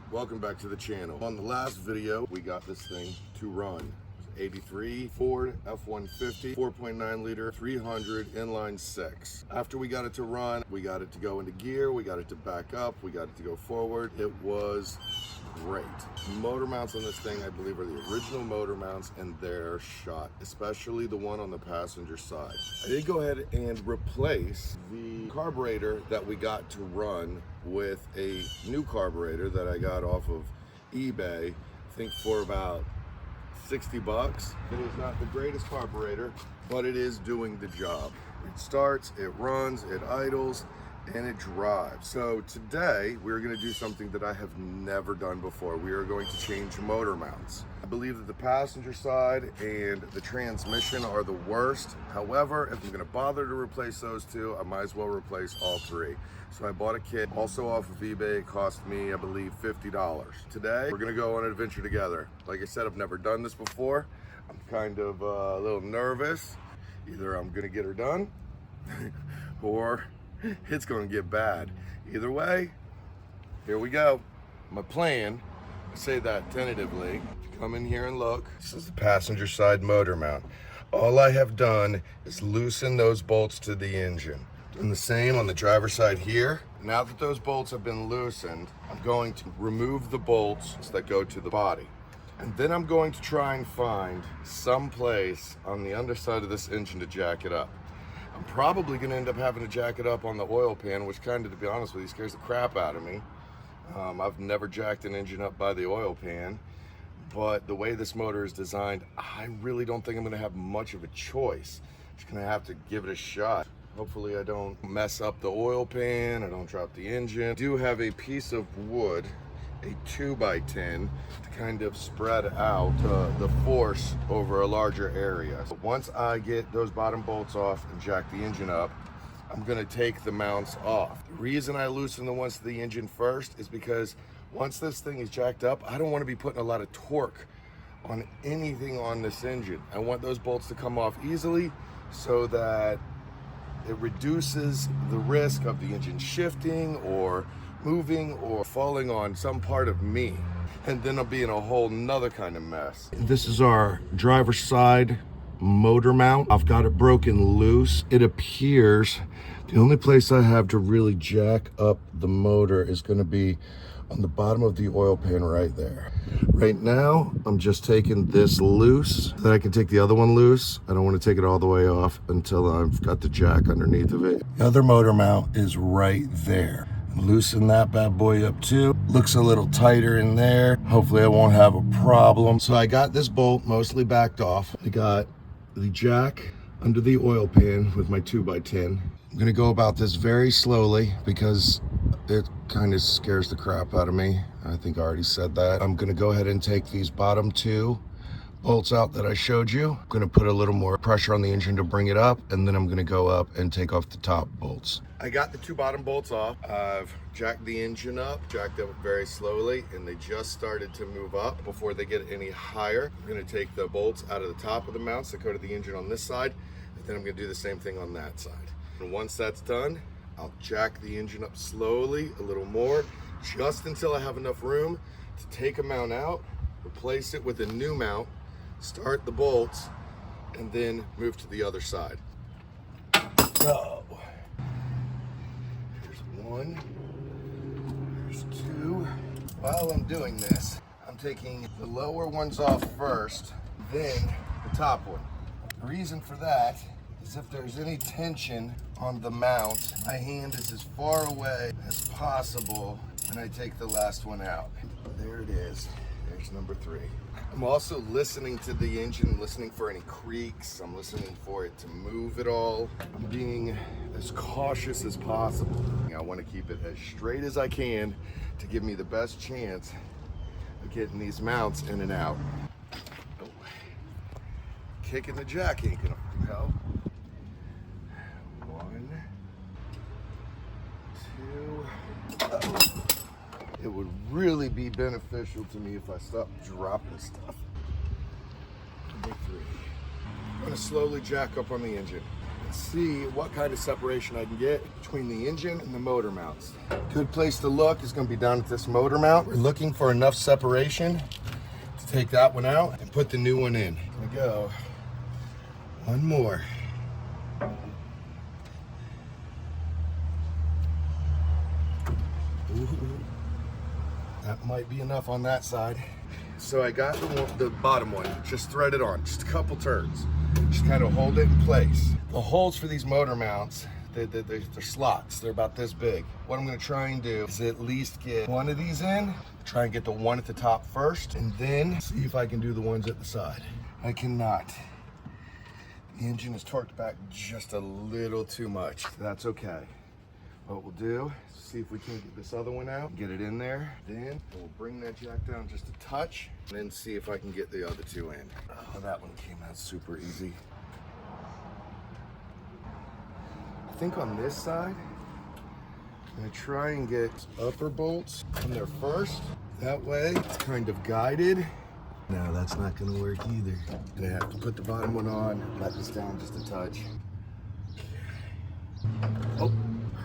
Welcome back to the channel. On the last video, we got this thing to run. 83 Ford F150, 4.9 liter, 300 inline six. After we got it to run, we got it to go into gear, we got it to back up, we got it to go forward. It was great. Motor mounts on this thing, I believe, are the original motor mounts, and they're shot, especially the one on the passenger side. I did go ahead and replace the carburetor that we got to run with a new carburetor that I got off of eBay, I think for about 60 bucks. It is not the greatest carburetor, but it is doing the job. It starts, it runs, it idles, and it drives. So today we're going to do something that I have never done before. We are going to change motor mounts. I believe that the passenger side and the transmission are the worst. However, if I'm going to bother to replace those two, I might as well replace all three. So I bought a kit also off of eBay. It cost me, I believe, $50. Today we're going to go on an adventure together. Like I said, I've never done this before. I'm kind of a little nervous. Either I'm going to get her done or it's going to get bad. Either way, here we go. My plan, I say that tentatively, come in here and look. This is the passenger side motor mount. All I have done is loosen those bolts to the engine. Doing the same on the driver's side here. Now that those bolts have been loosened, I'm going to remove the bolts that go to the body. And then I'm going to try and find some place on the underside of this engine to jack it up. I'm probably going to end up having to jack it up on the oil pan, which kind of, to be honest with you, scares the crap out of me. I've never jacked an engine up by the oil pan, but the way this motor is designed, I really don't think I'm going to have much of a choice. Just going to have to give it a shot. Hopefully I don't mess up the oil pan, I don't drop the engine. I do have a piece of wood, a 2x10, to kind of spread out the force over a larger area. So once I get those bottom bolts off and jack the engine up, I'm gonna take the mounts off. The reason I loosen the ones to the engine first is because once this thing is jacked up, I don't want to be putting a lot of torque on anything on this engine. I want those bolts to come off easily so that it reduces the risk of the engine shifting or moving or falling on some part of me, and then I'll be in a whole nother kind of mess. This is our driver's side motor mount. I've got it broken loose. It appears the only place I have to really jack up the motor is going to be on the bottom of the oil pan right there. Right now, I'm just taking this loose so that I can take the other one loose. I don't want to take it all the way off until I've got the jack underneath of it. The other motor mount is right there. Loosen that bad boy up too. Looks a little tighter in there. Hopefully I won't have a problem. So I got this bolt mostly backed off. I got the jack under the oil pan with my 2x10. I'm gonna go about this very slowly because it kind of scares the crap out of me. I think I already said that. I'm gonna go ahead and take these bottom two bolts out that I showed you. I'm gonna put a little more pressure on the engine to bring it up, and then I'm gonna go up and take off the top bolts. I got the two bottom bolts off. I've jacked the engine up, jacked up very slowly, and they just started to move up before they get any higher. I'm gonna take the bolts out of the top of the mounts that go to the engine on this side, and then I'm gonna do the same thing on that side. And once that's done, I'll jack the engine up slowly, a little more, just until I have enough room to take a mount out, replace it with a new mount, start the bolts, and then move to the other side. So, there's one, there's two. While I'm doing this, I'm taking the lower ones off first, then the top one. The reason for that is if there's any tension on the mount, my hand is as far away as possible when I take the last one out. There it is. There's number 3. I'm also listening to the engine, listening for any creaks. I'm listening for it to move at all. I'm being as cautious as possible. I want to keep it as straight as I can to give me the best chance of getting these mounts in and out. Oh. Kicking the jack ain't gonna help. 1, 2. Oh. It would really be beneficial to me if I stopped dropping stuff. Number 3. I'm gonna slowly jack up on the engine. and see what kind of separation I can get between the engine and the motor mounts. Good place to look is going to be down at this motor mount. We're looking for enough separation to take that one out and put the new one in. Here we go. One more. Ooh. That might be enough on that side. So I got the bottom one, just threaded on, just a couple turns. Just kind of hold it in place. The holes for these motor mounts, they're slots. They're about this big. What I'm gonna try and do is at least get one of these in, try and get the one at the top first, and then see if I can do the ones at the side. I cannot. The engine is torqued back just a little too much. That's okay. What we'll do is see if we can get this other one out, get it in there. Then we'll bring that jack down just a touch, and then see if I can get the other two in. Oh, that one came out super easy. I think on this side, I'm gonna try and get upper bolts in there first. That way, it's kind of guided. No, that's not gonna work either. Gonna have to put the bottom one on, let this down just a touch. Oh.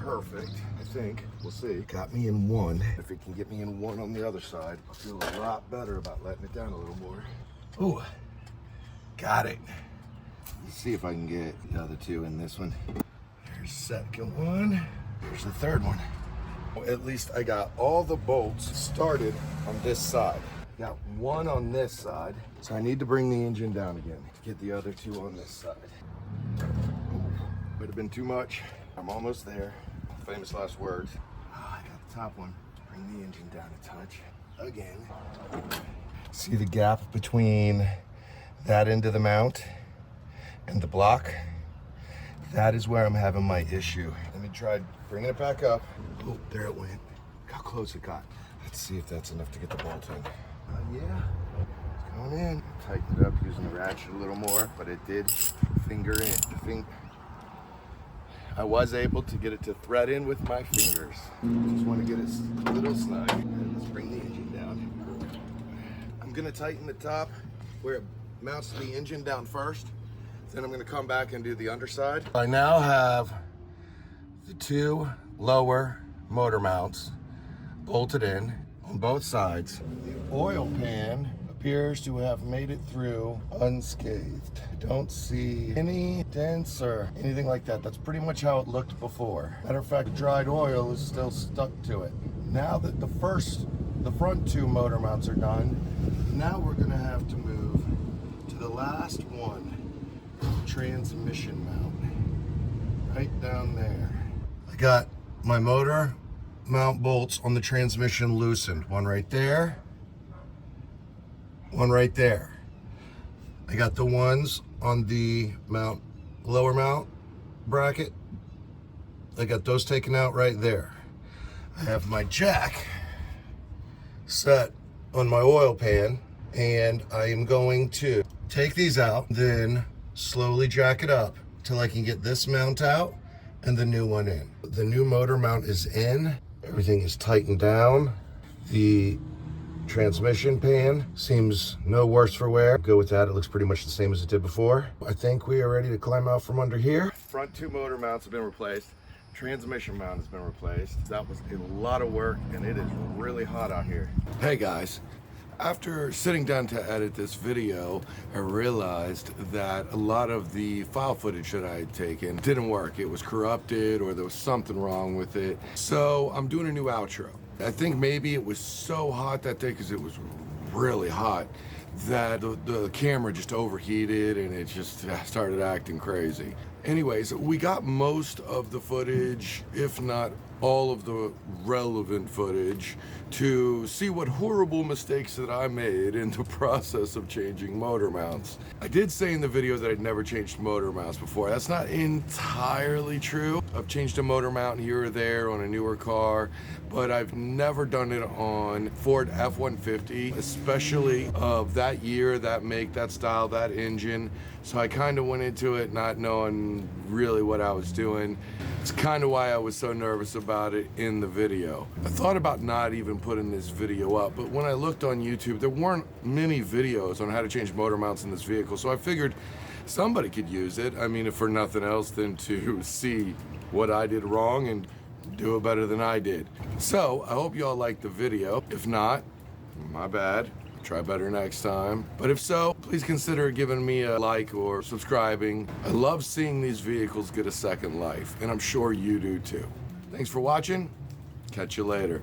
Perfect, I think. We'll see. Got me in one. If it can get me in one on the other side, I'll feel a lot better about letting it down a little more. Oh, got it. Let's see if I can get the other two in this one. There's the second one. Here's the third one. Well, at least I got all the bolts started on this side. Got one on this side, so I need to bring the engine down again to get the other two on this side. Would have been too much. I'm almost there. Famous last words. Oh, I got the top one. Bring the engine down a touch. Again. See the gap between that end of the mount and the block? That is where I'm having my issue. Let me try bringing it back up. Oh, there it went. Look how close it got. Let's see if that's enough to get the bolt in. Yeah, it's going in. Tighten it up using the ratchet a little more, but it did finger in. I was able to get it to thread in with my fingers. Just want to get it a little snug. And let's bring the engine down. I'm gonna tighten the top where it mounts the engine down first. Then I'm gonna come back and do the underside. I now have the two lower motor mounts bolted in on both sides. The oil pan appears to have made it through unscathed. I don't see any dents or anything like that. That's pretty much how it looked before. Matter of fact, dried oil is still stuck to it. Now that the front two motor mounts are done, now we're gonna have to move to the last one, transmission mount, right down there. I got my motor mount bolts on the transmission loosened. One right there, one right there. I got the ones on the lower mount bracket. I got those taken out right there. I have my jack set on my oil pan, and I am going to take these out, then slowly jack it up till I can get this mount out and the new one in. The new motor mount is in. Everything is tightened down. The transmission pan seems no worse for wear. Go with that. It looks pretty much the same as it did before. I think we are ready to climb out from under here. Front two motor mounts have been replaced. Transmission mount has been replaced. That was a lot of work, and it is really hot out here. Hey guys, after sitting down to edit this video, I realized that a lot of the file footage that I had taken didn't work. It was corrupted, or there was something wrong with it. So I'm doing a new outro. I think maybe it was so hot that day, because it was really hot, that the camera just overheated and it just started acting crazy. Anyways, we got most of the footage, if not all of the relevant footage, to see what horrible mistakes that I made in the process of changing motor mounts. I did say in the video that I'd never changed motor mounts before. That's not entirely true. I've changed a motor mount here or there on a newer car, but I've never done it on Ford F-150, especially of that year, that make, that style, that engine. So I kind of went into it not knowing really what I was doing. It's kind of why I was so nervous about it in the video. I thought about not even putting this video up, but when I looked on YouTube, there weren't many videos on how to change motor mounts in this vehicle, so I figured somebody could use it. I mean, if for nothing else than to see what I did wrong and do it better than I did. So I hope you all liked the video. If not, my bad. Try better next time. But if so, please consider giving me a like or subscribing. I love seeing these vehicles get a second life, and I'm sure you do too. Thanks for watching. Catch you later.